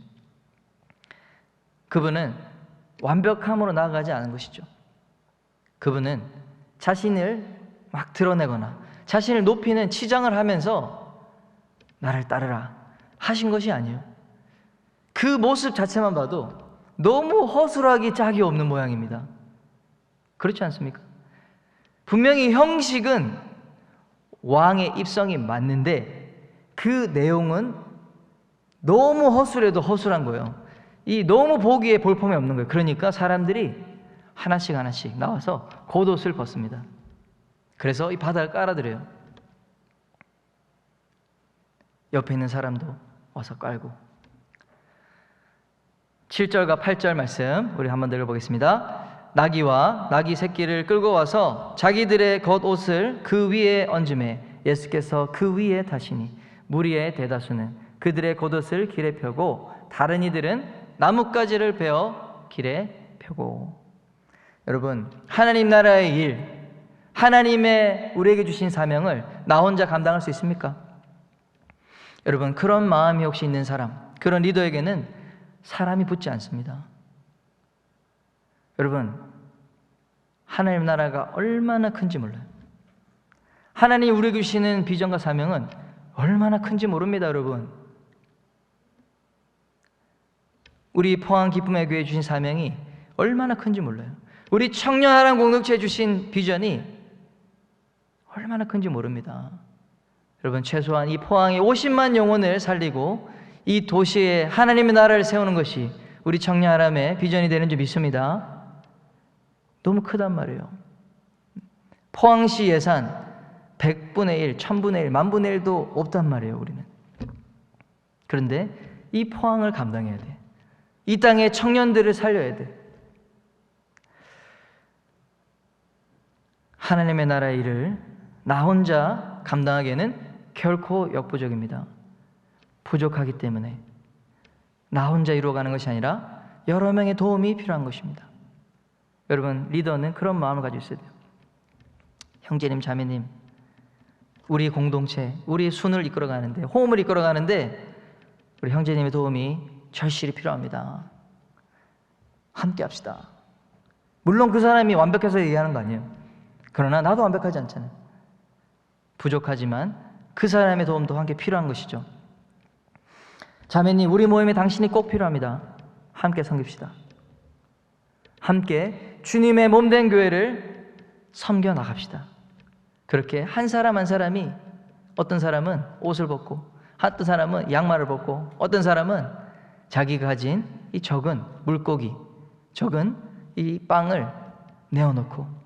[SPEAKER 1] 그분은 완벽함으로 나아가지 않은 것이죠. 그분은 자신을 막 드러내거나 자신을 높이는 치장을 하면서 나를 따르라 하신 것이 아니에요. 그 모습 자체만 봐도 너무 허술하기 짝이 없는 모양입니다. 그렇지 않습니까? 분명히 형식은 왕의 입성이 맞는데 그 내용은 너무 허술해도 허술한 거예요. 너무 보기에 볼품이 없는 거예요. 그러니까 사람들이 하나씩 나와서 겉옷을 벗습니다. 그래서 이 바닥을 깔아드려요. 옆에 있는 사람도 와서 깔고. 7절과 8절 말씀 우리 한번 들어보겠습니다. 나귀와 나귀 새끼를 끌고 와서 자기들의 겉옷을 그 위에 얹음에 예수께서 그 위에 타시니 무리의 대다수는 그들의 겉옷을 길에 펴고 다른 이들은 나뭇가지를 베어 길에 펴고. 여러분, 하나님 나라의 일, 하나님의 우리에게 주신 사명을 나 혼자 감당할 수 있습니까? 여러분, 그런 마음이 혹시 있는 사람, 그런 리더에게는 사람이 붙지 않습니다. 여러분, 하나님 나라가 얼마나 큰지 몰라요. 하나님이 우리에게 주시는 비전과 사명은 얼마나 큰지 모릅니다. 여러분, 우리 포항 기쁨의 교회에 주신 사명이 얼마나 큰지 몰라요. 우리 청년하람 공동체에 주신 비전이 얼마나 큰지 모릅니다. 여러분, 최소한 이 포항의 50만 영혼을 살리고 이 도시에 하나님의 나라를 세우는 것이 우리 청년하람의 비전이 되는 줄 믿습니다. 너무 크단 말이에요. 포항시 예산 100분의 1, 1000분의 1, 만분의 1도 없단 말이에요. 우리는. 그런데 이 포항을 감당해야 돼. 이 땅의 청년들을 살려야 돼. 하나님의 나라의 일을 나 혼자 감당하기에는 결코 역부족입니다. 부족하기 때문에 나 혼자 이루어가는 것이 아니라 여러 명의 도움이 필요한 것입니다. 여러분, 리더는 그런 마음을 가지고 있어야 돼요. 형제님, 자매님, 우리 공동체, 우리 순을 이끌어가는데, 호흡을 이끌어가는데 우리 형제님의 도움이 절실히 필요합니다. 함께 합시다. 물론 그 사람이 완벽해서 얘기하는 거 아니에요. 그러나 나도 완벽하지 않잖아요. 부족하지만 그 사람의 도움도 함께 필요한 것이죠. 자매님, 우리 모임에 당신이 꼭 필요합니다. 함께 섬깁시다. 함께 주님의 몸된 교회를 섬겨 나갑시다. 그렇게 한 사람 한 사람이, 어떤 사람은 옷을 벗고, 어떤 사람은 양말을 벗고, 어떤 사람은 자기가 가진 이 적은 물고기, 적은 이 빵을 내어놓고,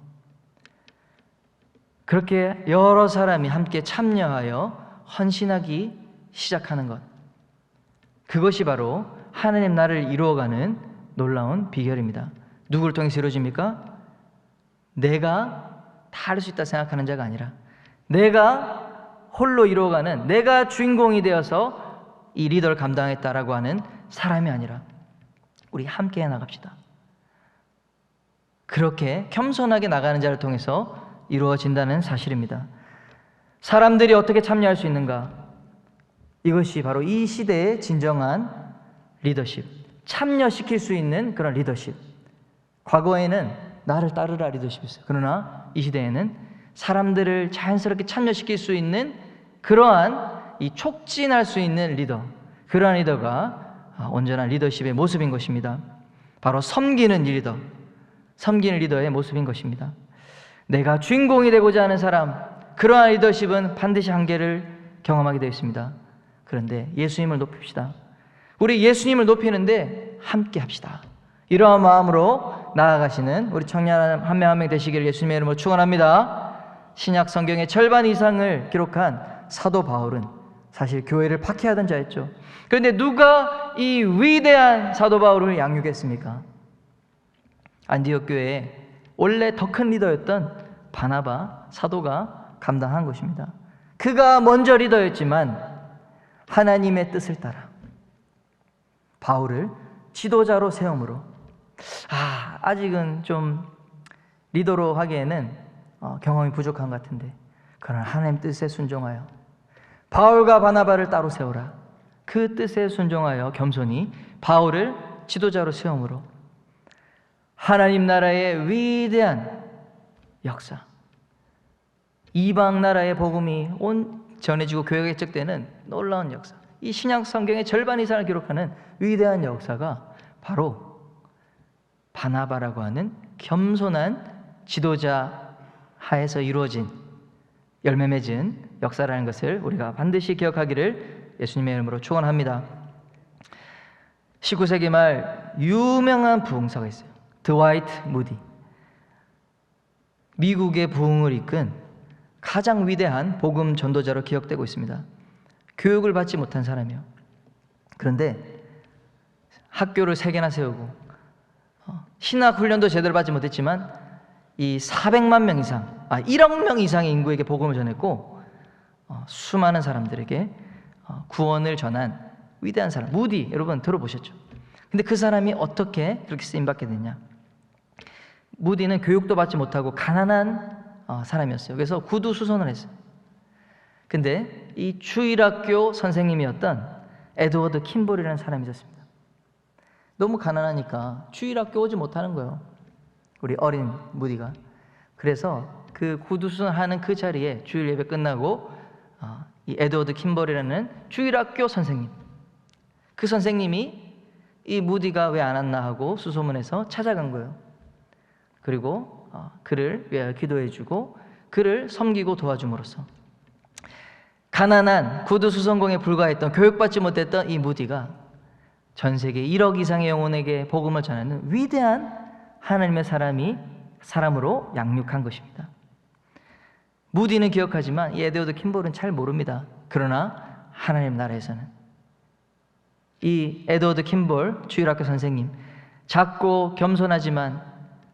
[SPEAKER 1] 그렇게 여러 사람이 함께 참여하여 헌신하기 시작하는 것, 그것이 바로 하나님 나라를 이루어가는 놀라운 비결입니다. 누구를 통해서 이루어집니까? 내가 다 할 수 있다 생각하는 자가 아니라, 내가 홀로 이루어가는, 내가 주인공이 되어서 이 리더를 감당했다라고 하는 사람이 아니라 우리 함께 나갑시다. 그렇게 겸손하게 나가는 자를 통해서 이루어진다는 사실입니다. 사람들이 어떻게 참여할 수 있는가? 이것이 바로 이 시대의 진정한 리더십, 참여시킬 수 있는 그런 리더십. 과거에는 나를 따르라 리더십이 있어요. 그러나 이 시대에는 사람들을 자연스럽게 참여시킬 수 있는 그러한 이 촉진할 수 있는 리더, 그러한 리더가 온전한 리더십의 모습인 것입니다. 바로 섬기는 리더, 섬기는 리더의 모습인 것입니다. 내가 주인공이 되고자 하는 사람, 그러한 리더십은 반드시 한계를 경험하게 되어 있습니다. 그런데 예수님을 높입시다. 우리 예수님을 높이는데 함께 합시다. 이러한 마음으로 나아가시는 우리 청년 한 명 한 명 되시기를 예수님의 이름으로 축원합니다. 신약 성경의 절반 이상을 기록한 사도 바울은 사실 교회를 박해하던 자였죠. 그런데 누가 이 위대한 사도 바울을 양육했습니까? 안디옥 교회에 원래 더 큰 리더였던 바나바 사도가 감당한 것입니다. 그가 먼저 리더였지만 하나님의 뜻을 따라 바울을 지도자로 세움으로, 아직은 좀 리더로 하기에는 경험이 부족한 것 같은데, 그러나 하나님 뜻에 순종하여 바울과 바나바를 따로 세우라. 그 뜻에 순종하여 겸손히 바울을 지도자로 세움으로 하나님 나라의 위대한 역사, 이방 나라의 복음이 전해지고 교회가 개척되는 놀라운 역사, 이 신약 성경의 절반 이상을 기록하는 위대한 역사가 바로 바나바라고 하는 겸손한 지도자 하에서 이루어진 열매 맺은 역사라는 것을 우리가 반드시 기억하기를 예수님의 이름으로 축원합니다. 19세기 말 유명한 부흥사가 있어요. 드와이트 무디. 미국의 부흥을 이끈 가장 위대한 복음 전도자로 기억되고 있습니다. 교육을 받지 못한 사람이요. 그런데 학교를 3개나 세우고 신학 훈련도 제대로 받지 못했지만 이 400만 명 이상, 1억 명 이상의 인구에게 복음을 전했고 수많은 사람들에게 구원을 전한 위대한 사람, 무디, 여러분 들어보셨죠? 근데 그 사람이 어떻게 그렇게 쓰임받게 됐냐? 무디는 교육도 받지 못하고 가난한 사람이었어요. 그래서 구두수선을 했어요. 근데 이 주일학교 선생님이었던 에드워드 킴볼이라는 사람이 있었습니다. 너무 가난하니까 주일학교 오지 못하는 거예요, 우리 어린 무디가. 그래서 그 구두수선하는 그 자리에 주일 예배 끝나고 이 에드워드 킴볼이라는 주일학교 선생님, 그 선생님이 이 무디가 왜 안 왔나 하고 수소문해서 찾아간 거예요. 그리고 그를 위하여 기도해주고 그를 섬기고 도와줌으로써 가난한 구두수선공에 불과했던, 교육받지 못했던 이 무디가 전 세계 1억 이상의 영혼에게 복음을 전하는 위대한 하나님의 사람으로 양육한 것입니다. 무디는 기억하지만 이 에드워드 킴볼은 잘 모릅니다. 그러나 하나님 나라에서는 이 에드워드 킴볼 주일학교 선생님, 작고 겸손하지만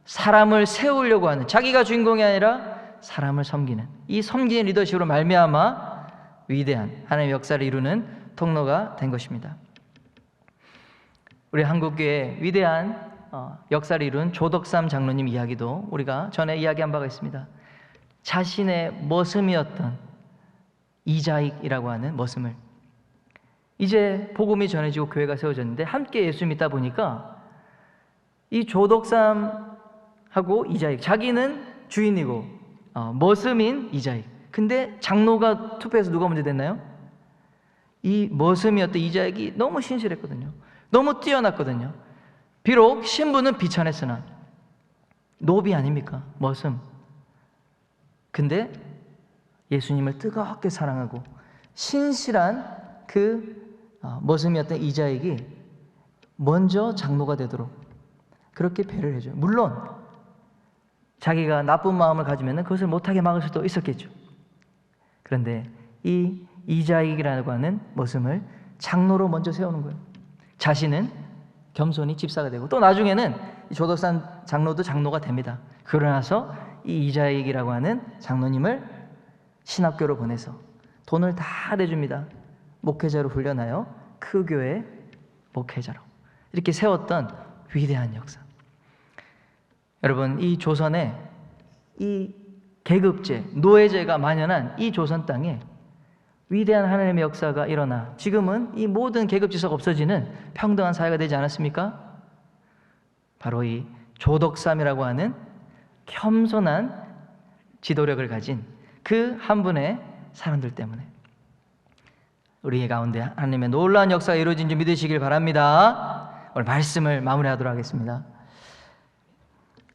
[SPEAKER 1] 사람을 세우려고 하는, 자기가 주인공이 아니라 사람을 섬기는, 이 섬기는 리더십으로 말미암아 위대한 하나님의 역사를 이루는 통로가 된 것입니다. 우리 한국교회의 위대한 역사를 이룬 조덕삼 장로님 이야기도 우리가 전에 이야기한 바가 있습니다. 자신의 머슴이었던 이자익이라고 하는 머슴을, 이제 복음이 전해지고 교회가 세워졌는데 함께 예수 믿다 보니까 이 조덕삼하고 이자익, 자기는 주인이고 머슴인 이자익, 근데 장로가 투표해서 누가 문제 됐나요? 이 머슴이었던 이자익이 너무 신실했거든요. 너무 뛰어났거든요. 비록 신분은 비천했으나 노비 아닙니까? 머슴. 근데 예수님을 뜨겁게 사랑하고 신실한 그 머슴이었던 이자익이 먼저 장로가 되도록 그렇게 배려를 해줘요. 물론 자기가 나쁜 마음을 가지면 그것을 못하게 막을 수도 있었겠죠. 그런데 이 이자익이라고 하는 머슴을 장로로 먼저 세우는 거예요. 자신은 겸손히 집사가 되고 또 나중에는 조덕산 장로도 장로가 됩니다. 그러나서 이 이자익이라고 하는 장로님을 신학교로 보내서 돈을 다 내줍니다. 목회자로 훈련하여 그 교회 목회자로 이렇게 세웠던 위대한 역사. 여러분, 이 조선에 이 계급제, 노예제가 만연한 이 조선 땅에 위대한 하나님의 역사가 일어나 지금은 이 모든 계급지서가 없어지는 평등한 사회가 되지 않았습니까? 바로 이 조덕삼이라고 하는 겸손한 지도력을 가진 그 한 분의 사람들 때문에 우리 가운데 하나님의 놀라운 역사가 이루어진 줄 믿으시길 바랍니다. 오늘 말씀을 마무리하도록 하겠습니다.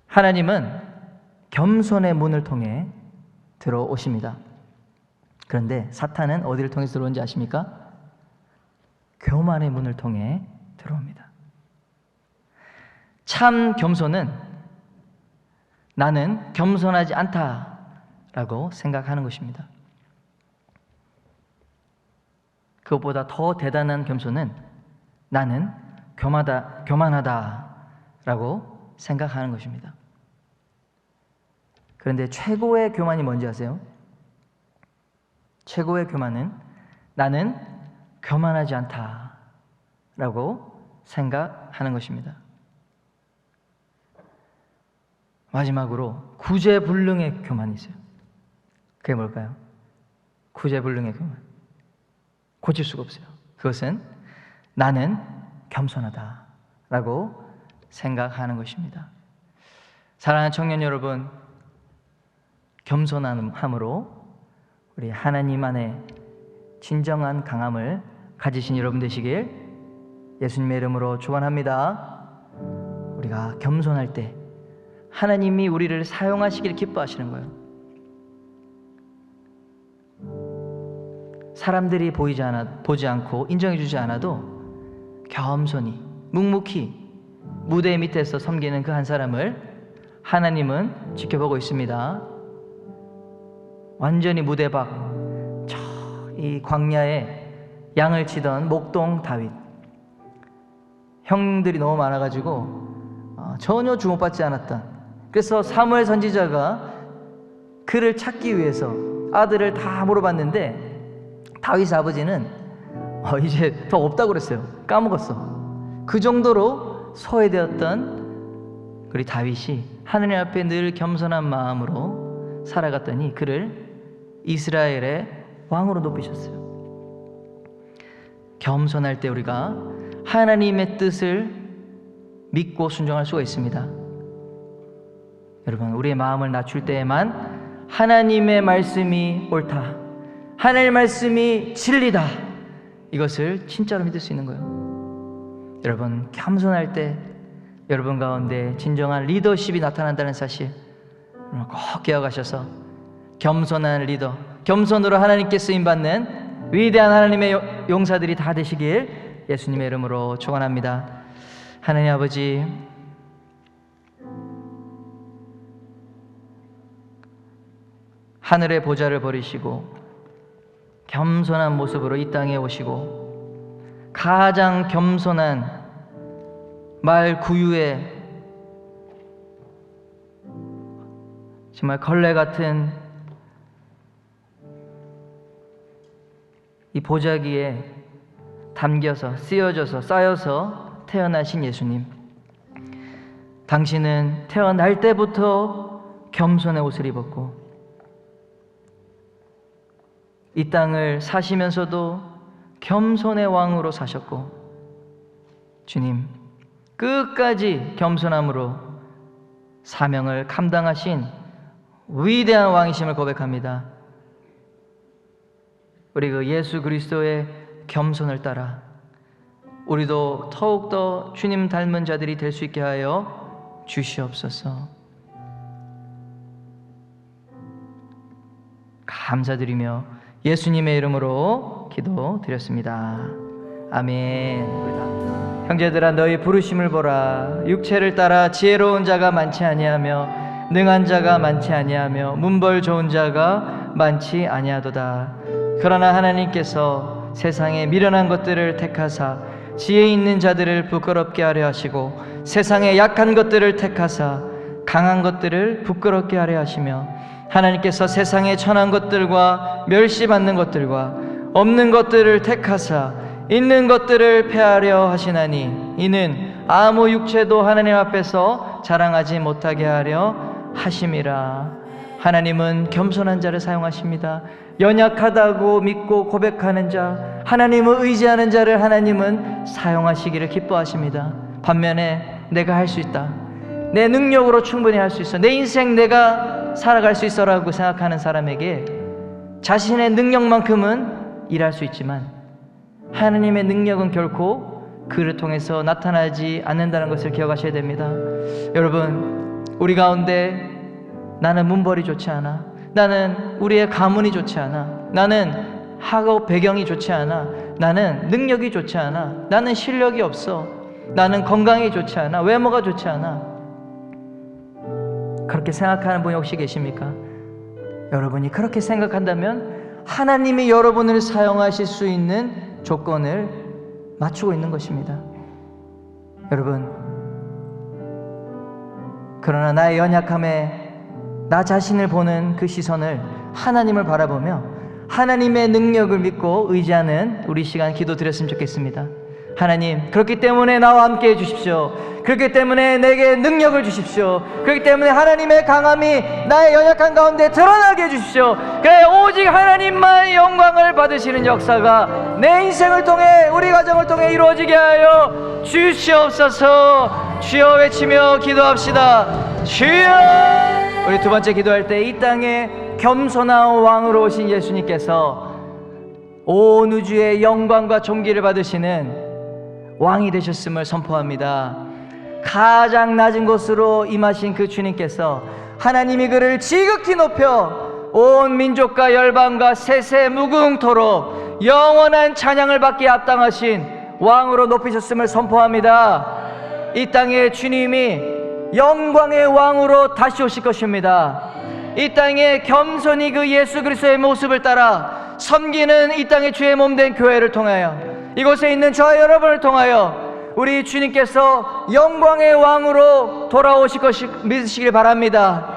[SPEAKER 1] 하나님은 겸손의 문을 통해 들어오십니다. 그런데 사탄은 어디를 통해서 들어오는지 아십니까? 교만의 문을 통해 들어옵니다. 참 겸손은 나는 겸손하지 않다라고 생각하는 것입니다. 그것보다 더 대단한 겸손은 나는 교만하다라고 생각하는 것입니다. 그런데 최고의 교만이 뭔지 아세요? 최고의 교만은 나는 교만하지 않다라고 생각하는 것입니다. 마지막으로 구제불능의 교만이 있어요. 그게 뭘까요? 구제불능의 교만. 고칠 수가 없어요. 그것은 나는 겸손하다라고 생각하는 것입니다. 사랑하는 청년 여러분, 겸손함으로 우리 하나님 안에 진정한 강함을 가지신 여러분 되시길 예수님의 이름으로 축원합니다. 우리가 겸손할 때 하나님이 우리를 사용하시길 기뻐하시는 거예요. 사람들이 보지 않고 인정해주지 않아도 겸손히 묵묵히 무대 밑에서 섬기는 그 한 사람을 하나님은 지켜보고 있습니다. 완전히 무대 밖 이 광야에 양을 치던 목동 다윗, 형들이 너무 많아가지고 전혀 주목받지 않았던, 그래서 사무엘 선지자가 그를 찾기 위해서 아들을 다 물어봤는데 다윗의 아버지는 이제 더 없다고 그랬어요. 까먹었어. 그 정도로 소외되었던 우리 다윗이 하느님 앞에 늘 겸손한 마음으로 살아갔더니 그를 이스라엘의 왕으로 높이셨어요. 겸손할 때 우리가 하나님의 뜻을 믿고 순종할 수가 있습니다. 여러분, 우리의 마음을 낮출 때에만 하나님의 말씀이 옳다, 하나님의 말씀이 진리다, 이것을 진짜로 믿을 수 있는 거예요. 여러분, 겸손할 때 여러분 가운데 진정한 리더십이 나타난다는 사실 꼭 기억하셔서 겸손한 리더, 겸손으로 하나님께 쓰임받는 위대한 하나님의 용사들이 다 되시길 예수님의 이름으로 축원합니다. 하나님 아버지, 하늘의 보좌를 버리시고 겸손한 모습으로 이 땅에 오시고 가장 겸손한 말 구유에 정말 걸레 같은 이 보자기에 담겨서 쓰여져서 쌓여서 태어나신 예수님, 당신은 태어날 때부터 겸손의 옷을 입었고 이 땅을 사시면서도 겸손의 왕으로 사셨고, 주님 끝까지 겸손함으로 사명을 감당하신 위대한 왕이심을 고백합니다. 우리 그 예수 그리스도의 겸손을 따라 우리도 더욱더 주님 닮은 자들이 될 수 있게 하여 주시옵소서. 감사드리며 예수님의 이름으로 기도드렸습니다. 아멘. 형제들아, 너희 부르심을 보라. 육체를 따라 지혜로운 자가 많지 아니하며 능한 자가 많지 아니하며 문벌 좋은 자가 많지 아니하도다. 그러나 하나님께서 세상에 미련한 것들을 택하사 지혜 있는 자들을 부끄럽게 하려 하시고 세상에 약한 것들을 택하사 강한 것들을 부끄럽게 하려 하시며 하나님께서 세상에 천한 것들과 멸시받는 것들과 없는 것들을 택하사 있는 것들을 폐하려 하시나니 이는 아무 육체도 하나님 앞에서 자랑하지 못하게 하려 하심이라. 하나님은 겸손한 자를 사용하십니다. 연약하다고 믿고 고백하는 자, 하나님을 의지하는 자를 하나님은 사용하시기를 기뻐하십니다. 반면에 내가 할 수 있다, 내 능력으로 충분히 할 수 있어, 내 인생 내가 살아갈 수 있어 라고 생각하는 사람에게 자신의 능력만큼은 일할 수 있지만 하나님의 능력은 결코 그를 통해서 나타나지 않는다는 것을 기억하셔야 됩니다. 여러분, 우리 가운데 나는 문벌이 좋지 않아, 나는 우리의 가문이 좋지 않아, 나는 학업 배경이 좋지 않아, 나는 능력이 좋지 않아, 나는 실력이 없어, 나는 건강이 좋지 않아, 외모가 좋지 않아, 그렇게 생각하는 분이 혹시 계십니까? 여러분이 그렇게 생각한다면 하나님이 여러분을 사용하실 수 있는 조건을 맞추고 있는 것입니다. 여러분, 그러나 나의 연약함에 나 자신을 보는 그 시선을 하나님을 바라보며 하나님의 능력을 믿고 의지하는 우리 시간 기도 드렸으면 좋겠습니다. 하나님, 그렇기 때문에 나와 함께 해주십시오. 그렇기 때문에 내게 능력을 주십시오. 그렇기 때문에 하나님의 강함이 나의 연약한 가운데 드러나게 해주십시오. 그래, 오직 하나님만 영광을 받으시는 역사가 내 인생을 통해, 우리 가정을 통해 이루어지게 하여 주시옵소서. 주여 외치며 기도합시다. 주여! 우리 두 번째 기도할 때 이 땅에 겸손한 왕으로 오신 예수님께서 온 우주의 영광과 존귀를 받으시는 왕이 되셨음을 선포합니다. 가장 낮은 곳으로 임하신 그 주님께서 하나님이 그를 지극히 높여 온 민족과 열방과 세세 무궁토록 영원한 찬양을 받기에 합당하신 왕으로 높이셨음을 선포합니다. 이 땅에 주님이 영광의 왕으로 다시 오실 것입니다. 이 땅에 겸손히 그 예수 그리스도의 모습을 따라 섬기는 이 땅의 주의 몸된 교회를 통하여, 이곳에 있는 저와 여러분을 통하여 우리 주님께서 영광의 왕으로 돌아오실 것을 믿으시길 바랍니다.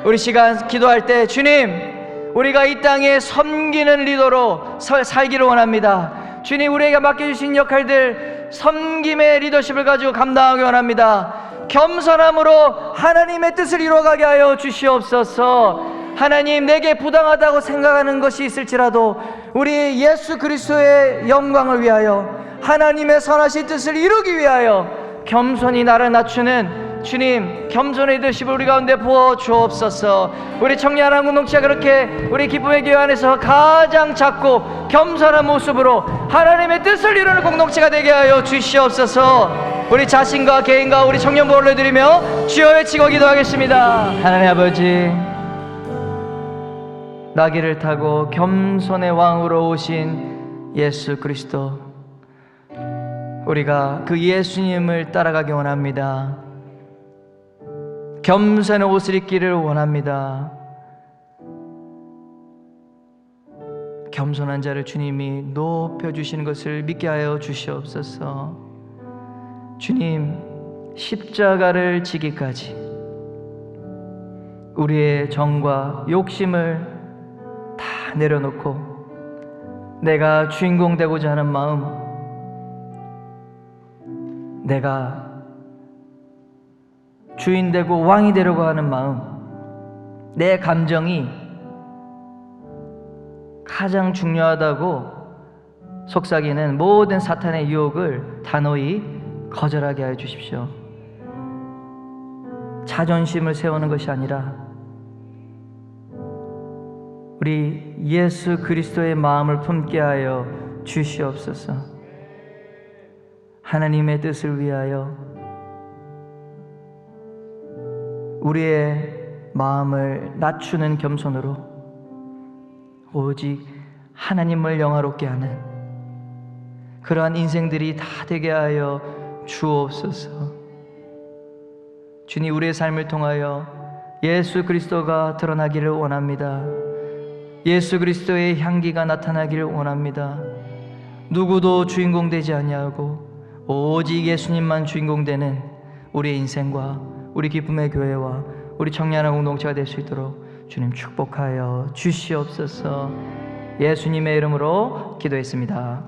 [SPEAKER 1] 우리 시간 기도할 때, 주님, 우리가 이 땅에 섬기는 리더로 살기를 원합니다. 주님, 우리에게 맡겨주신 역할들 섬김의 리더십을 가지고 감당하기 원합니다. 겸손함으로 하나님의 뜻을 이루어가게 하여 주시옵소서. 하나님, 내게 부당하다고 생각하는 것이 있을지라도 우리 예수 그리스도의 영광을 위하여, 하나님의 선하신 뜻을 이루기 위하여 겸손히 나를 낮추는 주님, 겸손의 리더십을 우리 가운데 부어 주옵소서. 우리 청년한 공동체가 그렇게 우리 기쁨의 교회 안에서 가장 작고 겸손한 모습으로 하나님의 뜻을 이루는 공동체가 되게 하여 주시옵소서. 우리 자신과 개인과 우리 청년부 올려드리며 주여 외치고 기도하겠습니다. 하나님 아버지, 나귀를 타고 겸손의 왕으로 오신 예수 그리스도, 우리가 그 예수님을 따라가기 원합니다. 겸손의 옷을 입기를 원합니다. 겸손한 자를 주님이 높여주시는 것을 믿게 하여 주시옵소서. 주님, 십자가를 지기까지 우리의 정과 욕심을 다 내려놓고 내가 주인공 되고자 하는 마음, 내가 주인 되고 왕이 되려고 하는 마음, 내 감정이 가장 중요하다고 속삭이는 모든 사탄의 유혹을 단호히 거절하게 하여 주십시오. 자존심을 세우는 것이 아니라 우리 예수 그리스도의 마음을 품게 하여 주시옵소서. 하나님의 뜻을 위하여 우리의 마음을 낮추는 겸손으로 오직 하나님을 영화롭게 하는 그러한 인생들이 다 되게 하여 주옵소서. 주님, 우리의 삶을 통하여 예수 그리스도가 드러나기를 원합니다. 예수 그리스도의 향기가 나타나기를 원합니다. 누구도 주인공 되지 아니하고 오직 예수님만 주인공 되는 우리의 인생과 우리 기쁨의 교회와 우리 청년한 공동체가 될 수 있도록 주님 축복하여 주시옵소서. 예수님의 이름으로 기도했습니다.